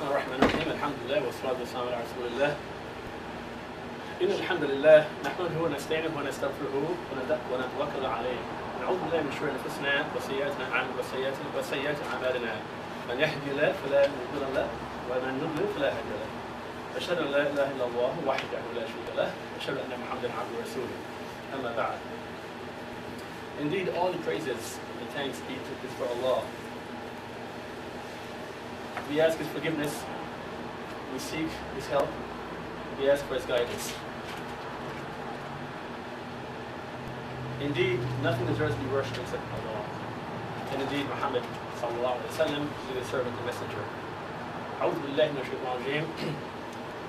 بسم الله الرحمن الرحيم الحمد لله والصلاة والسلام على رسول الله إن الحمد لله نحمده ونستعينه ونستغفره ونتوكل عليه نعوذ بالله من شرور أنفسنا وسيئات أعمالنا من يهدي الله فلا مضل له ومن يضلل فلا هادي له أشهد أن لا إله إلا الله وحده لا شريك له أشهد أن محمدا عبده ورسوله أما بعد. Indeed, all the praises and thanks is for Allah. We ask His forgiveness, we seek His help, we ask for His guidance. Indeed, nothing deserves to be worshipped except Allah. And indeed, Muhammad sallallahu alaihi wasallam is the servant and messenger. أعوذ بالله من الشيطان الرجيم.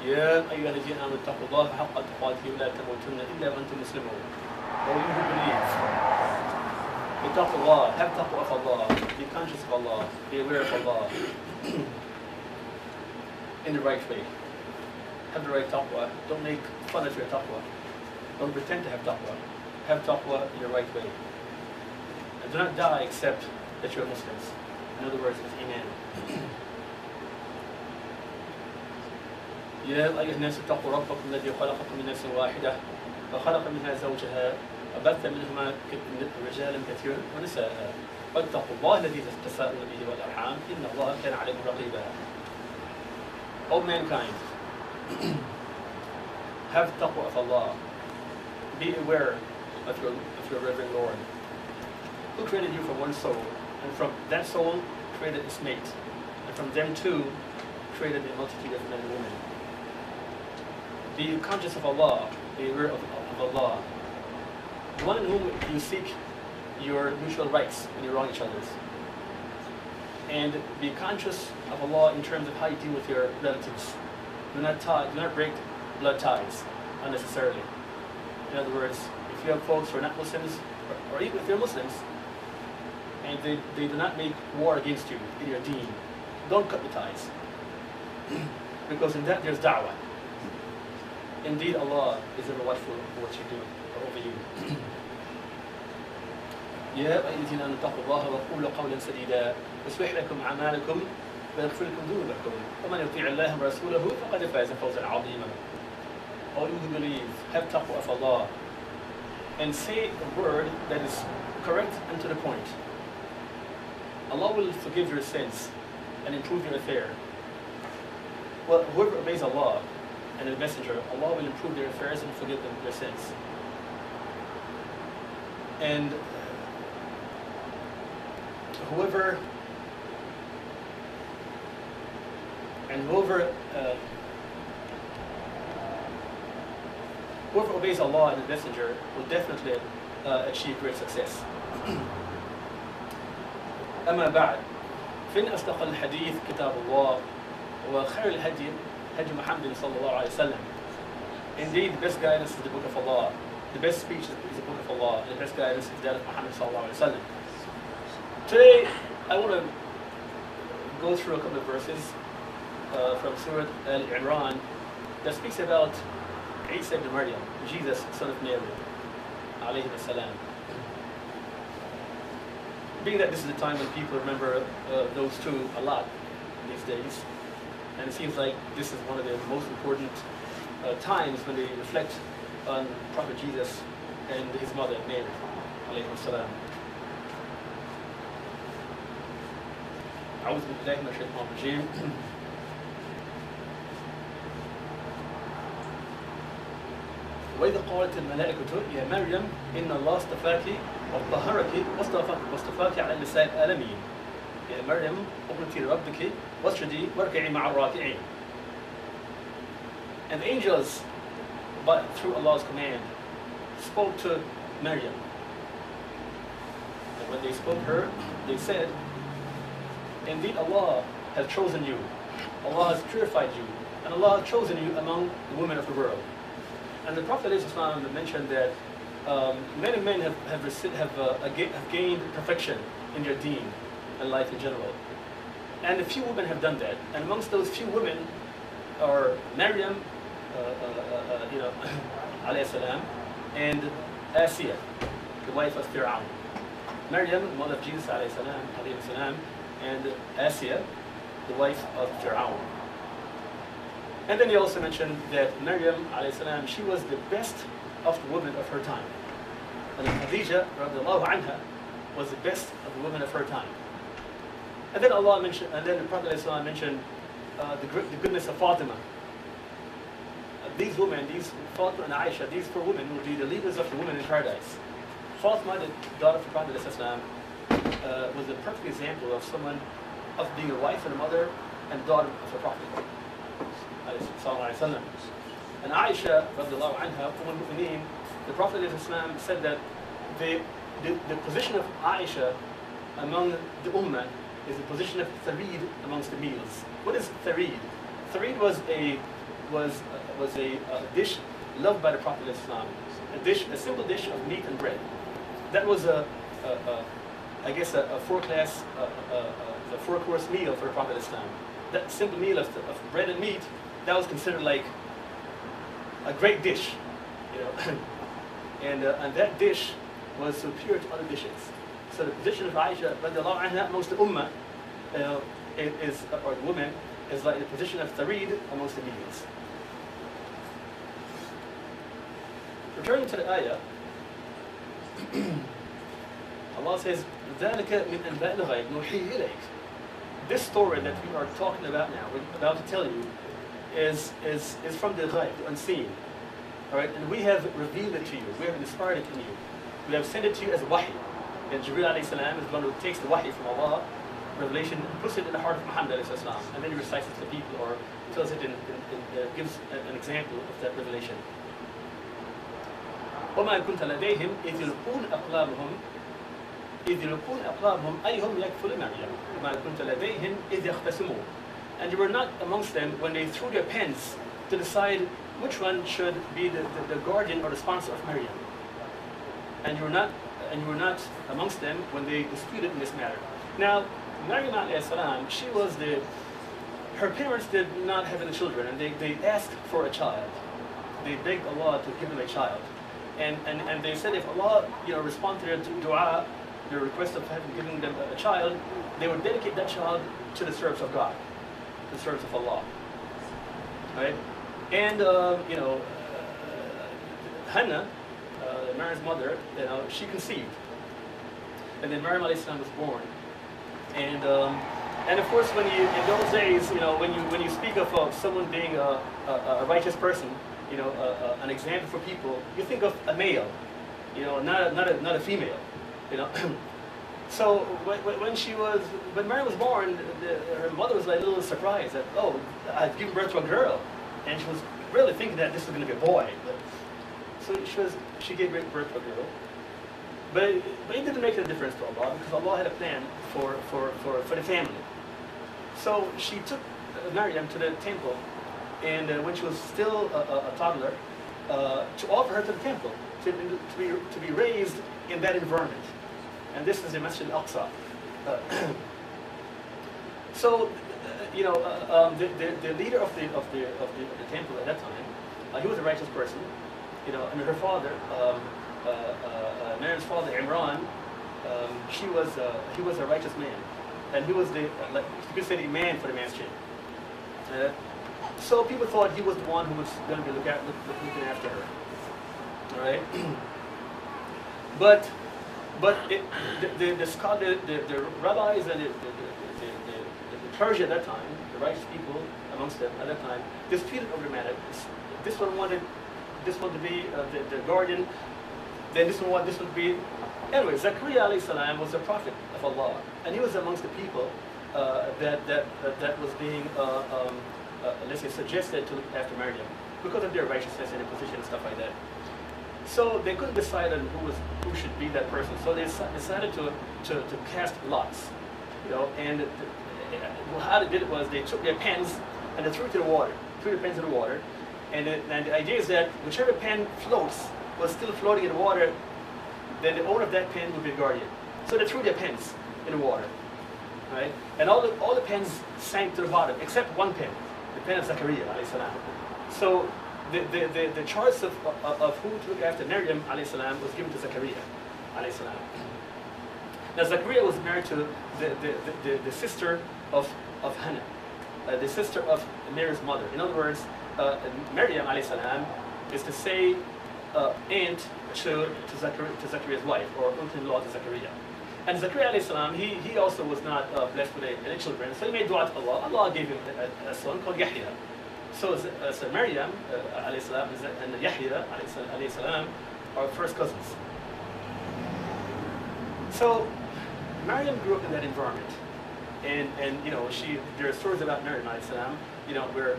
يا أيها الذين آمنوا اتقوا الله حق تقاته ولا تموتن إلا وأنتم مسلمون. O you who believe, اتقوا الله, have taqwa of Allah, be conscious of Allah, be aware of Allah in the right way. Have the right taqwa. Don't make fun of your taqwa. Don't pretend to have taqwa. Have taqwa in the right way. And do not die except that you're Muslims. In other words, it's Iman. يا أيها الناس اتقوا ربكم الذي خلقكم من نفس واحدة وخلق منها زوجها وبث منهما رجالا كثيرا ونساء واتقوا الله الذي تساءلون به والأرحام إن الله كان عليكم رقيبا. O mankind, have taqwa of Allah. Be aware of your reverend Lord, who created you from one soul, and from that soul created its mate, and from them two created a multitude of men and women. Be conscious of Allah, be aware of Allah, the one in whom you seek your mutual rights when you wrong each other's. And be conscious of Allah in terms of how you deal with your relatives. Do not break blood ties unnecessarily. In other words, if you have folks who are not Muslims, or even if they're Muslims, and they do not make war against you in your deen, don't cut the ties. Because in that there's da'wah. Indeed, Allah is ever watchful of what you do over you. يا أيها الذين آمنوا اتقوا الله وقولوا قولا سديدا يصلح لكم أعمالكم ويغفر لكم ذنوبكم ومن يطيع الله ورسوله فقد فاز فوزا عظيما. All you who believe, have taqwa of Allah, and say a word that is correct and to the point. Allah will forgive your sins and improve your affair. Well, whoever obeys Allah and the Messenger, Allah will improve their affairs and forgive them their sins. And whoever obeys Allah and the Messenger will definitely achieve great success. أما بعد فإن أصدق الحديث كتاب الله وخير الهدي هدي محمد صلى الله عليه وسلم. Indeed, the best guidance is the book of Allah. The best speech is the book of Allah. And the best guidance is that of Muhammad صلى الله عليه وسلم. Today, I want to go through a couple of verses from Surah Al-Imran that speaks about Iesa ibn Maryam, Jesus, son of Mary, alayhi salam. Being that this is a time when people remember those two a lot these days, and it seems like this is one of the most important times when they reflect on Prophet Jesus and his mother Mary, alayhi salam. أعوذ بالله من الشيطان الرجيم. وإذا قالت الملائكة يا مريم إن الله اصطفاك وطهرك واصطفاك على نساء العالمين يا مريم اقنتي لربك واسجدي واركعي مع الراكعين. And the angels, but through Allah's command, spoke to Maryam. And when they spoke to her, they said, indeed, Allah has chosen you, Allah has purified you, and Allah has chosen you among the women of the world. And the Prophet Iesa mentioned that many men have gained perfection in their deen and life in general. And a few women have done that. And amongst those few women are Maryam, alayhi salam, and Asiya, the wife of Fir'aun. Maryam, mother of Jesus alayhi salam, and Asiya, the wife of Fir'aun. And then he also mentioned that Maryam alayhi salam, she was the best of the women of her time. And Khadija radiallahu anha was the best of the women of her time. And then Allah mentioned, and then the Prophet alayhi salam mentioned the goodness of Fatima. These women, these Fatima and Aisha, these four women will be the leaders of the women in paradise. Fatima, the daughter of the Prophet alayhi salam, was a perfect example of someone, of being a wife and a mother and daughter of the Prophet. And Aisha, radiallahu anha, the Prophet ﷺ said that the position of Aisha among the Ummah is the position of thareed amongst the meals. What is thareed? Thareed was a dish loved by the Prophet ﷺ. A simple dish of meat and bread. That was I guess a four-course meal for the Prophet ﷺ. That simple meal of bread and meat, that was considered like a great dish, you know. And that dish was superior to other dishes. So the position of Aisha radiallahu anha amongst the Ummah or the women, is like the position of thareed amongst the meals. Returning to the ayah, Allah says, ذَلِكَ مِنْ أَنْبَاءِ الْغَيْبِ نُوحِيهِ إِلَيْكَ. This story that we are talking about now, we're about to tell you, is from the ghaib, the unseen. All right, and we have revealed it to you. We have inspired it in you. We have sent it to you as a wahi. And Jibreel alayhi salam is the one who takes the wahi from Allah, revelation, and puts it in the heart of Muhammad alayhi salam, and then he recites it to people or tells it gives an example of that revelation. وَمَا كُنْتَ لَدَيْهِمْ إِذْ يُلْقُونَ أَقْلَامُهُمْ أَيْهُمْ يَكْفُلُ مَرْيَمَ وَمَا كُنْتَ لَدَيْهِمْ إِذْ يَخْتَصِمُونَ. And you were not amongst them when they threw their pens to decide which one should be the guardian or the sponsor of Maryam. And you were not amongst them when they disputed in this matter. Now, Maryam alayhi salam, her parents did not have any children, and they asked for a child. They begged Allah to give them a child. And they said if Allah, respond to their dua, their request of giving them a child, they would dedicate that child to the service of God, the service of Allah. Right? And Hannah, Maryam's mother, she conceived, and then Maryam alayhi salam was born. And of course, in those days, when you speak of someone being a righteous person, an example for people, you think of a male, not a female, So when Maryam was born, her mother was like a little surprised that, oh, I've given birth to a girl, and she was really thinking that this was going to be a boy. So she gave birth to a girl, but it didn't make a difference to Allah, because Allah had a plan for the family. So she took Maryam to the temple, and when she was still a toddler, to offer her to the temple, to be raised in that environment. And this is the Masjid Al-Islaah. So, the leader of the temple at that time, he was a righteous person. And her father, Maryam's father, Imran, he was a righteous man, and he was you could say the man for the masjid. So people thought he was the one who was going to be looking after her. All right, but the rabbis and the clergy at that time, the righteous people amongst them at that time, disputed over the matter. This one wanted this one to be the guardian, then this one to be. Anyway, Zakaria alayhi salam was a prophet of Allah, and he was amongst the people that was being let's say suggested to look after Maryam because of their righteousness and their position and stuff like that. So they couldn't decide on who should be that person. So they decided to cast lots, And how they did it was they took their pens and they threw the pens in the water. And the idea is that whichever pen floats was still floating in the water, then the owner of that pen would be the guardian. So they threw their pens in the water, right? And all the pens sank to the bottom except one pen, the pen of Zakaria alayhi salam. So the choice of who to look after Maryam alayhi salam was given to Zakaria alayhi salam. Now Zakaria was married to the sister of Hannah, the sister of Mary's mother. In other words, Maryam alayhi salam is to say aunt to Zachariah's wife, or uncle-in-law to Zachariah. And Zachariah alayhi salam, he also was not blessed with any children, so he made dua to Allah. Allah gave him a son called Yahya. So Maryam alayhi salam and Yahya alayhi salam are first cousins. So Maryam grew up in that environment, and you know, there are stories about Maryam alayhi salam, you know, where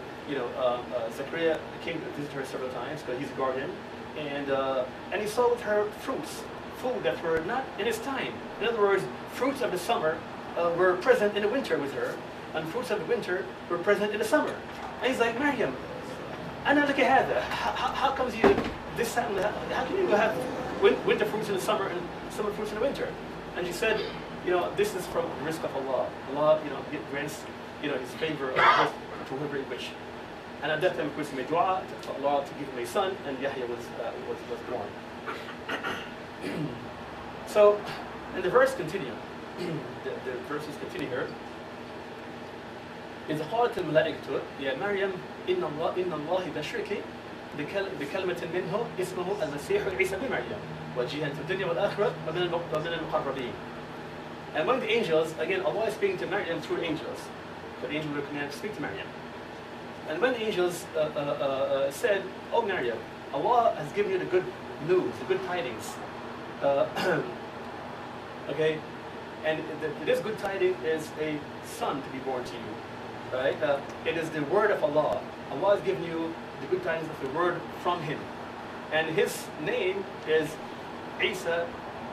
Zachariah came to visit her several times because he's a guardian, and he saw with her food that were not in his time. In other words, fruits of the summer were present in the winter with her, and fruits of the winter were present in the summer. And he's like, Maryam, أنا لك هذا. How comes you this time? How can you have winter fruits in the summer and summer fruits in the winter? And she said, you know, this is from the risk of Allah. Allah, you know, grants, you know, His favor to whoever He wish. And at that time, of course, he made dua to Allah to give him a son, and Yahya was born. So, and the verse continue. the verses continue here. إذ قالت الملائكة يا مريم إن الله يبشرك بكلمة منه اسمه المسيح عيسى بن مريم وجيها في الدنيا والآخرة ومن المقربين. And among the angels, again, Allah is speaking to Maryam through angels. But the angel will command to speak to Maryam. And when the angels said, "Oh Maryam, Allah has given you the good news, the good tidings." Okay, and this good tidings is a son to be born to you. Right? It is the word of Allah. Allah has given you the good tidings of the word from Him, and His name is Iesa,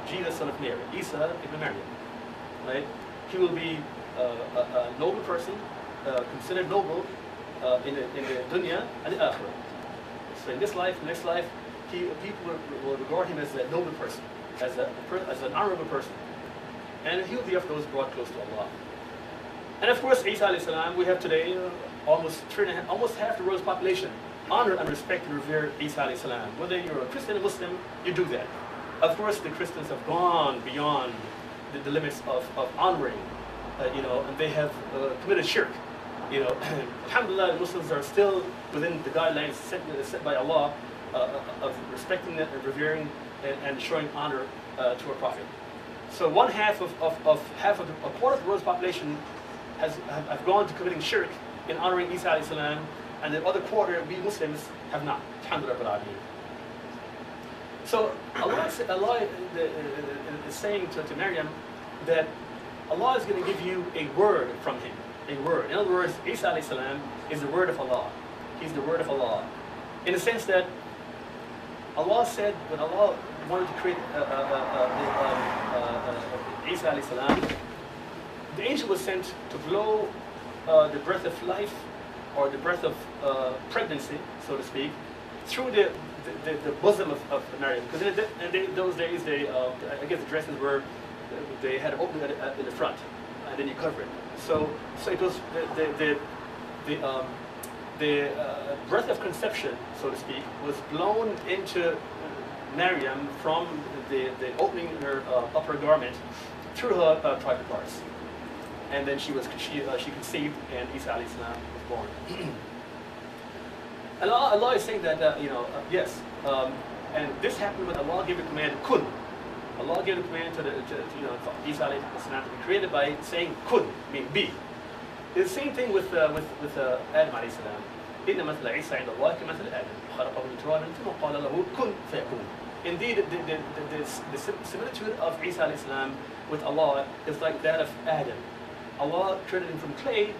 Jesus, son of Mary. Iesa ibn Maryam. Right? He will be a noble person, considered noble in the dunya and the akhirah. So in this life, next life, people will regard him as a noble person, as an honorable person, and he will be of those brought close to Allah. And of course, Isa alayhi salam, we have today almost half the world's population honor and respect and revere Isa alayhi salam. Whether you're a Christian or Muslim, you do that. Of course, the Christians have gone beyond the limits of honoring, you know, and they have committed shirk. You know, alhamdulillah, Muslims are still within the guidelines set by Allah of respecting and revering and showing honor to our Prophet. So a quarter of the world's population have gone to committing shirk in honoring Isa alayhi salam, and the other quarter, we Muslims, have not. Alhamdulillah. So Allah is saying to Maryam that Allah is going to give you a word from Him. A word. In other words, Isa alayhi salam is the word of Allah. He's the word of Allah. In the sense that Allah said, when Allah wanted to create Isa alayhi salam, the angel was sent to blow the breath of life, or the breath of pregnancy, so to speak, through the bosom of Maryam. Because in those days, I guess the dresses were, they had an opening in the front, and then you cover it. So it was the breath of conception, so to speak, was blown into Maryam from the opening in her upper garment through her private parts, and then she conceived, and Isa alayhi salam was born. And Allah is saying that yes, and this happened when Allah gave the command kun. Allah gave the command to Isa alayhi salam to be created by saying kun, mean be. It's the same thing with Adam alayhi salam. إن مثل عيسى عند الله كمثل آدم خلقه من تراب ثم قال له كن فيكون. Indeed, the similitude of Isa alayhi salam with Allah is like that of Adam. Allah created him from clay,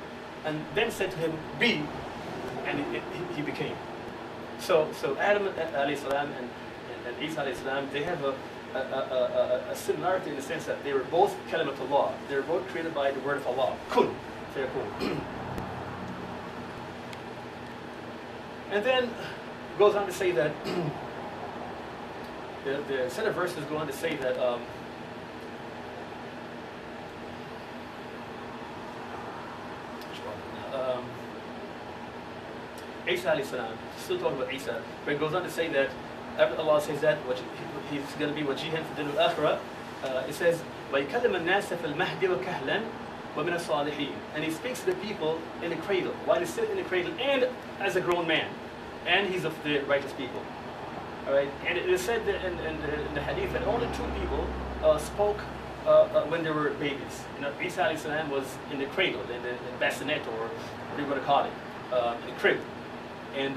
and then said to him, be, and he became. So Adam alayhi salam and Isa alayhi salam, they have a similarity in the sense that they were both kalimat Allah. They were both created by the word of Allah. Kun fayakun. And then it goes on to say that the set of verses go on to say that Isa alayhi salam, still talking about Isa, but it goes on to say that after Allah says that he's going to be wajihan fi dunya al-akhirah, it says وَيَكَلِّمَ النَّاسَ فِي الْمَهْدِ وَكَهْلًا وَمِنَ الصَّالِحِينَ. And he speaks to the people in the cradle, while he's sitting in the cradle, and as a grown man. And he's of the righteous people. All right? And it is said that in the hadith that only two people spoke when they were babies. You know, Isa alayhi salam was in the cradle, in the bassinet, or whatever you want to call it, in the crib. And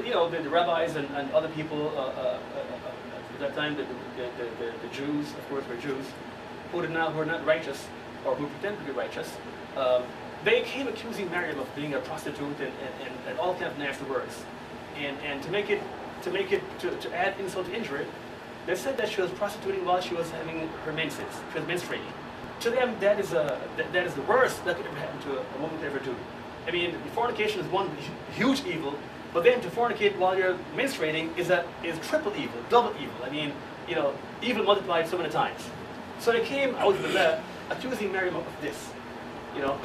you know, the rabbis and other people at that time, the Jews, of course, were Jews, who were not righteous, or who pretended to be righteous, they came accusing Maryam of being a prostitute and all kind of nasty words. And to add insult to injury, they said that she was prostituting while she was having her menses. She was menstruating. To them, that is the worst that could ever happen to a woman to ever do. I mean, fornication is one huge evil, but then to fornicate while you're menstruating is triple evil, double evil. I mean, you know, evil multiplied so many times. So they came out with that, accusing Maryam of this, you know.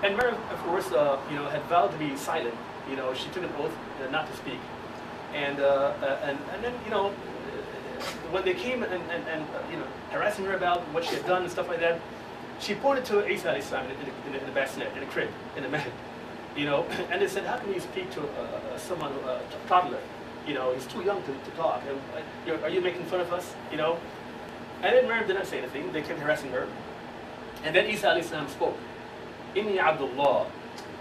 And Maryam, of course, you know, had vowed to be silent. You know, she took an oath not to speak. And then, you know, when they came and you know, harassing her about what she had done and stuff like that, she pointed to Isa alayhi salam in the bassinet, in the crib, in the bed, you know, and they said, how can you speak to someone, a toddler? You know, he's too young to talk. And, are you making fun of us? You know? And then Maryam did not say anything. They kept harassing her. And then Isa alayhi salam spoke. Inni Abdullah,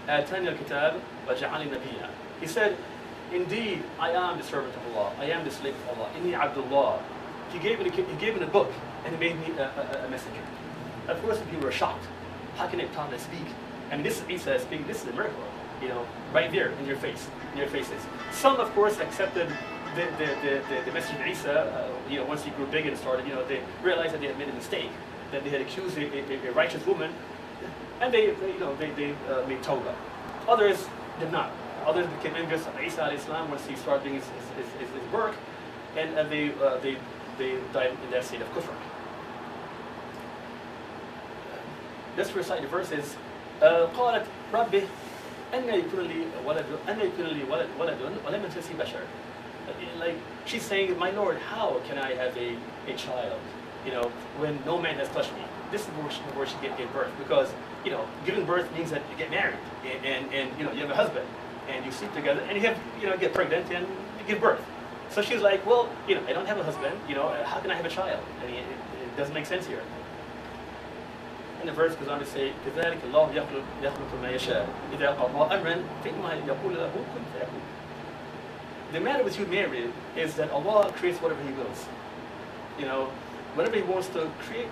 atani al-kitab wa ja'alni nabiyya. He said, indeed, I am the servant of Allah. I am the slave of Allah. Inni Abdullah. He gave me the book, and he made me a messenger. Of course, people were shocked. How can a toddler speak? And this is Isa speaking. This is a miracle, you know, right there in your face, in your faces. Some, of course, accepted the message of Isa. You know, once he grew big and started, you know, they realized that they had made a mistake, that they had accused a righteous woman, and they made tawbah. Others did not. Others became envious of Isa alayhi salam once he started doing his work, and they died in that state of kufr. Let's recite the verses. قالت ربي أن يكون لي ولد ولم يمسسني بشر. Like she's saying, my Lord, how can I have a child, you know, when no man has touched me? This is where she gave birth, because, you know, giving birth means that you get married and you know, you have a husband and you sleep together and you have, you know, get pregnant and you give birth. So she's like, well, you know, I don't have a husband, you know, how can I have a child? I mean, it doesn't make sense here. And the verse goes on to say, كذلك الله يخلق ما يشاء إذا قضى أمرا فإنما يقول له كن فيكون. The matter with you, Mary, is that Allah creates whatever He wills. You know, whatever He wants to create,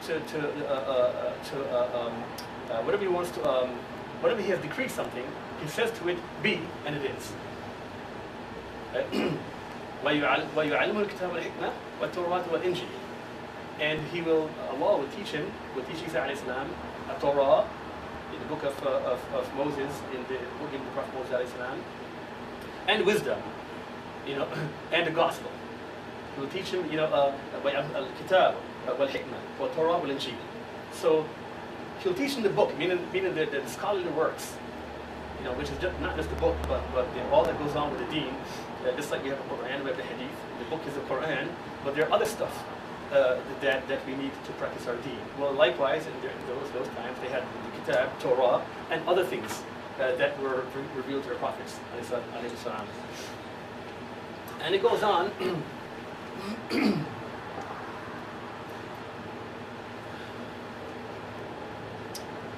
whatever He wants to, whatever He has decreed something, He says to it, be, and it is. وَيُعَلِّمُ الْكِتَابَ وَالْحِكْمَةَ وَالتَّوْرَاةَ وَالْإِنْجِيلَ. And Allah will teach Isa alayhi salam, a Torah, in the book of Moses, in the book of the Prophet Moses alayhi salam, and wisdom, you know, and the gospel. He will teach him, you know, al-kitab, wal-hikmah, wal-Torah, wal-Injil. So he'll teach him the book, meaning the scholarly works, you know, which is not just the book, but all that goes on with the deen. Just like we have the Quran, we have the Hadith. The book is the Quran, but there are other stuff that we need to practice our deen. Well, likewise, in those times, they had the Kitab, Torah, and other things that were revealed to their prophets. And it goes on.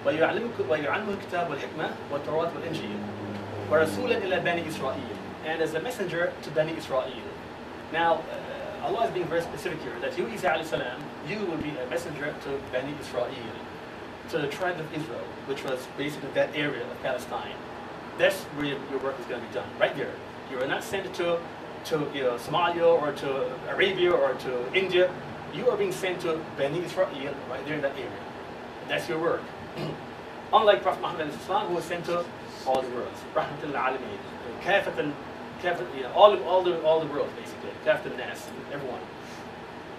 ويعلمه الكتاب والحكمة والتوراة والإنجيل ورسولا إلى بني إسرائيل, and as a messenger to Bani Israel. Now, Allah is being very specific here, that you, Isa alayhi salam, you will be a messenger to Bani Israel, to the tribe of Israel, which was basically that area of Palestine. That's where your work is going to be done, right there. You are not sent to you know, Somalia or to Arabia or to India. You are being sent to Bani Israel, right there in that area. That's your work. Unlike Prophet Muhammad who was sent to all the worlds, Rahmatul Alameen, Kafatan, you know, all the world basically, Kafatan Nas, everyone.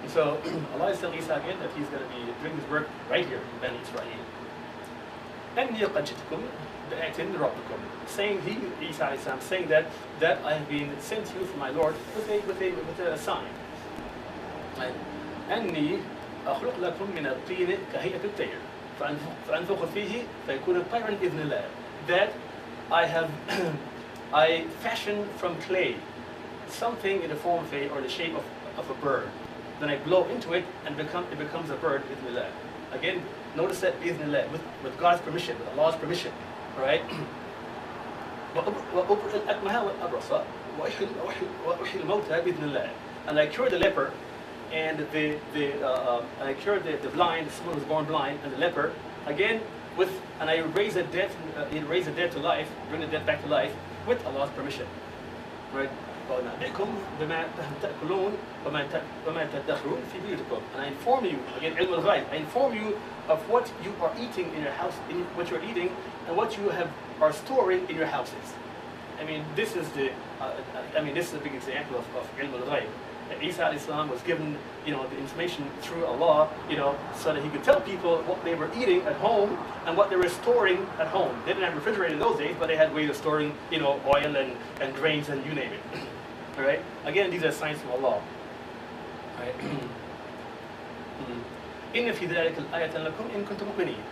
And so Allah is telling Isa again that He's going to be doing His work right here in Bani Israel. أَنِّي قَدْ جِئْتُكُمْ بِآيَةٍ مِّن رَبِّكُم, saying Isa alayhi salam, saying that I have been sent to you from my Lord with a sign. أَنِّي أَخْلُقُ لَكُم مِّنَ الطِّينِ كَهَيْئَةِ الطَّيْرِ. فأنفخ فيه فيكون طيرا بإذن الله. That I have I fashion from clay something in the form of or the shape of a bird. Then I blow into it and it becomes a bird بإذن الله. Again, notice that بإذن الله, with God's permission, with Allah's permission, right? وأبرئ الأكمه والأبرص وأحيي الموتى بإذن الله. And I cure the leper, and I cure the blind, someone who was born blind, and the leper, again and I raise the dead, to life, bring the dead back to life with Allah's permission, right? And I inform you, again, ilm al-ghaib, I inform you of what you are eating in your house, what you're eating, and what you are storing in your houses. I mean, this is a big example of ilm al-ghaib. Isa al-Islam was given, the information through Allah, so that he could tell people what they were eating at home and what they were storing at home. They didn't have refrigerator in those days, but they had ways of storing, oil and grains and you name it. All right. Again, these are signs from Allah. All right.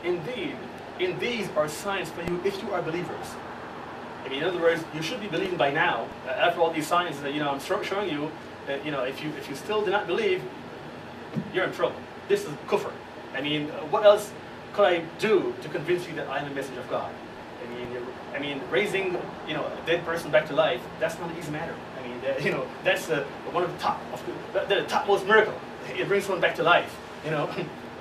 Indeed, in these are signs for you if you are believers. I mean, in other words, you should be believing by now. After all these signs that I'm showing you, if you still do not believe, you're in trouble. This is kufr. I mean, what else could I do to convince you that I am a messenger of God? I mean, raising a dead person back to life, that's not an easy matter. I mean, that's one of the topmost miracle. It brings someone back to life.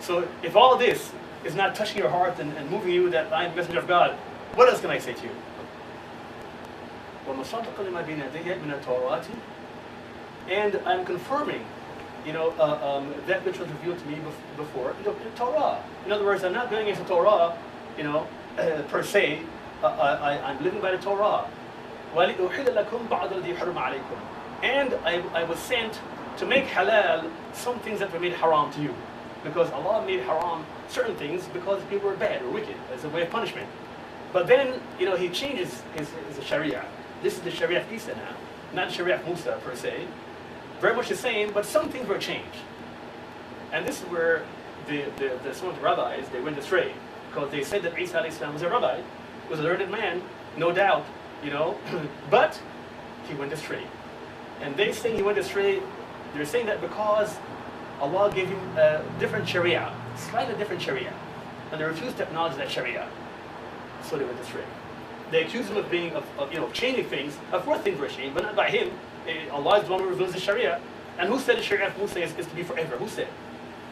So if all this is not touching your heart and moving you that I am a messenger of God, what else can I say to you? And I'm confirming, that which was revealed to me before, Torah. In other words, I'm not going against the Torah, per se. I'm living by the Torah. And I was sent to make halal some things that were made haram to you, because Allah made haram certain things because people were bad or wicked as a way of punishment. But then, He changes his Sharia. This is the Sharia of Isa now, not the Sharia of Musa per se. Very much the same, but some things were changed. And this is where some of the rabbis, they went astray, because they said that Isa al-Islam was a rabbi, was a learned man, no doubt, but he went astray. And they say he went astray, they're saying that because Allah gave him a different Sharia, slightly different Sharia, and they refused to acknowledge that Sharia, so they went astray. They accused him of changing things. Of course things were changed, but not by him. Allah is the one who reveals the Sharia. And who said the Sharia of Musa is to be forever? Who said?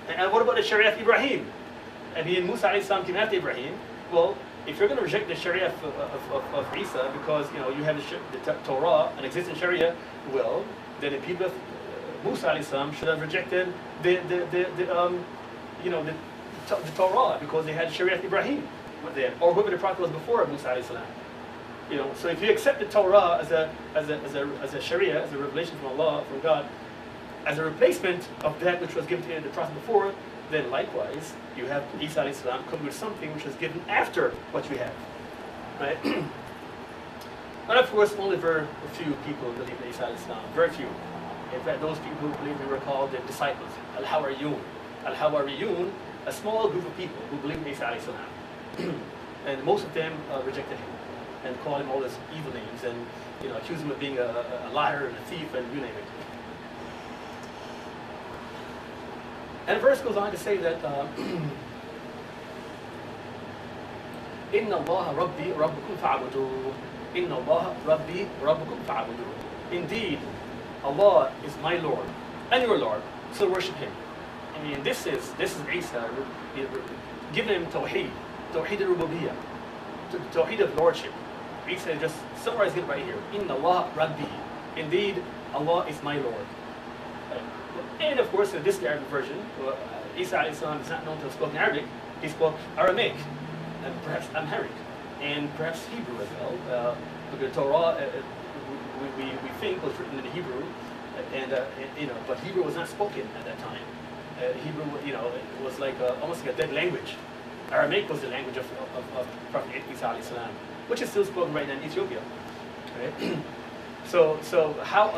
And what about the Sharia of Ibrahim? I mean, Musa a.s. came after Ibrahim. Well, if you're going to reject the Sharia of Isa because you have the Torah, an existing Sharia, well, then the people of Musa a.s. should have rejected the Torah because they had Sharia of Ibrahim, or whoever the prophet was before Musa a.s. So if you accept the Torah as a Sharia, as a revelation from Allah, from God, as a replacement of that which was given to the prophet before, then likewise you have Isa alayhi salam come with something which was given after what you have, right? And of course, only very few people believe in Isa alayhi salam. Very few. In fact, those people who believe they were called the disciples, al-Hawariyun. Al-Hawariyun, a small group of people who believe in Isa alayhi salam, and most of them rejected him and called him all these evil names and accused him of being a liar and a thief and you name it. And the verse goes on to say that Inna Allah Rabbi Rabbukum fa'abudu. Inna Allah Rabbi Rabbukum fa'abudu. Indeed, Allah is my Lord and your Lord, so worship Him. I mean, this is Isa giving him Tawheed al-Rububiyyah, Tawheed of Lordship. Isa just summarized it right here. Inna Allah Rabbi. Indeed, Allah is my Lord. And of course, in this Arabic version, Isa alayhi salam is not known to have spoken Arabic. He spoke Aramaic, and perhaps Amharic, and perhaps Hebrew as well. Because the Torah, we think was written in Hebrew, but Hebrew was not spoken at that time. Hebrew, it was like almost like a dead language. Aramaic was the language of Prophet Iesa alayhi salam, which is still spoken right now in Ethiopia. Right? So how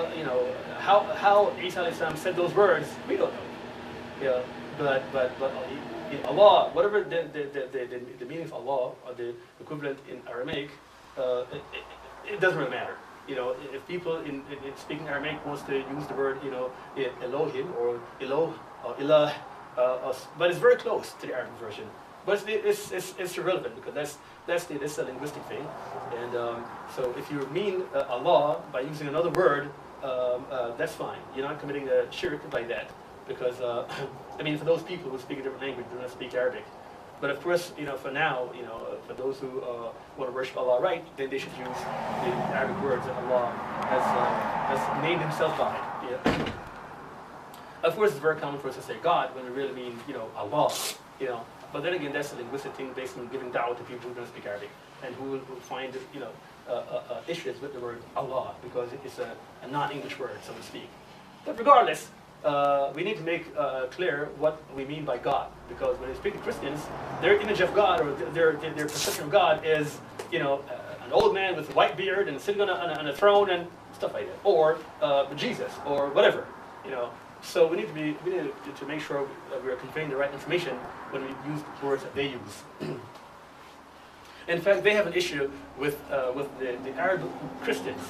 Isa alayhi salam said those words, we don't know. Allah, whatever the meaning of Allah or the equivalent in Aramaic, it doesn't really matter. You know, if people in speaking Aramaic wants to use the word, you know, Elohim or Eloh or Ilah, but it's very close to the Arabic version. But it's irrelevant because that's a linguistic thing. And so if you mean Allah by using another word, that's fine. You're not committing a shirk by that. Because, I mean, for those people who speak a different language, do not speak Arabic. But of course, you know, for now, you know, for those who want to worship Allah right, then they should use the Arabic words that Allah has named Himself by. Yeah. Of course, it's very common for us to say God when we really mean, you know, Allah. You know, but then again, that's a linguistic thing based on giving da'wah to people who don't speak Arabic and who will find, you know, issues with the word Allah because it's a non-English word, so to speak. But regardless. We need to make clear what we mean by God, because when we speak to Christians, their image of God or their perception of God is, you know, an old man with a white beard and sitting on a throne and stuff like that, or Jesus or whatever, you know. So we need to make sure we are conveying the right information when we use the words that they use. In fact, they have an issue with the Arab Christians.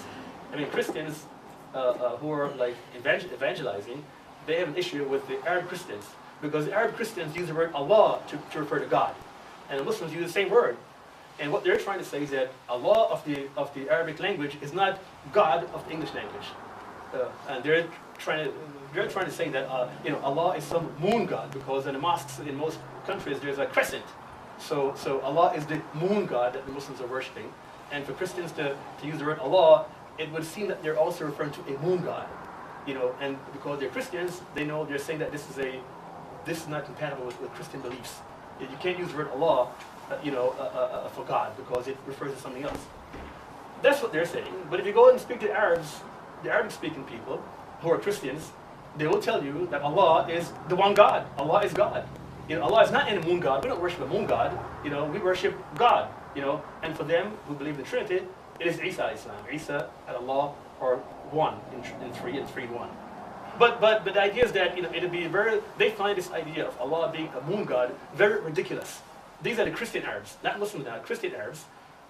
I mean, Christians who are like evangelizing. They have an issue with the Arab Christians because the Arab Christians use the word Allah to refer to God, and the Muslims use the same word. And what they're trying to say is that Allah of the Arabic language is not God of the English language, and they're trying to say that you know, Allah is some moon god because in the mosques in most countries there's a crescent, so Allah is the moon god that the Muslims are worshiping, and for Christians to use the word Allah, it would seem that they're also referring to a moon god. You know, and because they're Christians, they know they're saying that this is not compatible with Christian beliefs. You can't use the word Allah, you know, for God because it refers to something else. That's what they're saying. But if you go and speak to Arabs, the Arabic-speaking people who are Christians, they will tell you that Allah is the one God. Allah is God. You know, Allah is not any moon god. We don't worship a moon god. You know, we worship God. You know, and for them who believe in the Trinity, it is Iesa al-Islam. Iesa and Allah are one in three and three in one. But the idea is that, you know, it'd be they find this idea of Allah being a moon god very ridiculous. These are the Christian Arabs, not Muslims now, Christian Arabs,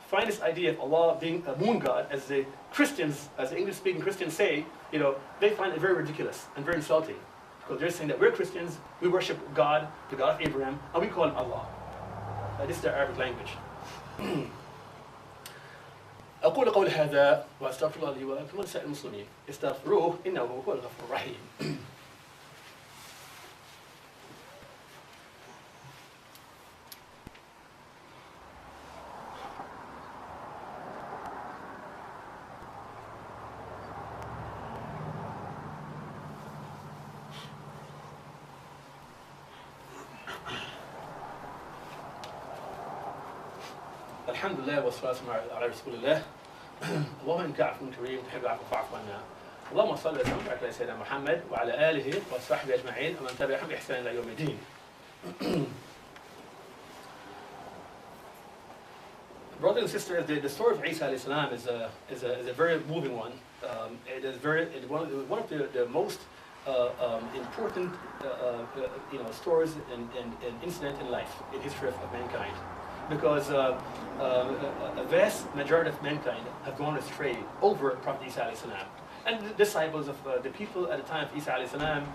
find this idea of Allah being a moon god, as the Christians, as the English-speaking Christians say, you know, they find it very ridiculous and very insulting. Because they're saying that we're Christians, we worship God, the God of Abraham, and we call him Allah. This is their Arabic language. أقول قول هذا وأستغفر الله لي ولكم ولسائر المسلمين استغفروه إنه هو الغفور الرحيم. الحمد لله والصلاة والسلام على رسول الله. اللهم إنك عفو كريم تحب العفو فاعف عنا. اللهم صل وسلم وبارك على سيدنا محمد وعلى آله وصحبه أجمعين ومن تبعهم بإحسان إلى يوم الدين. Brothers and sisters, the story of Iesa al-Islam is a very moving one. It is one of the most important you know, stories and incident in life, in history of mankind. Because a vast majority of mankind have gone astray over Prophet Iesa alayhi salam. And the disciples of the people at the time of Iesa alayhi salam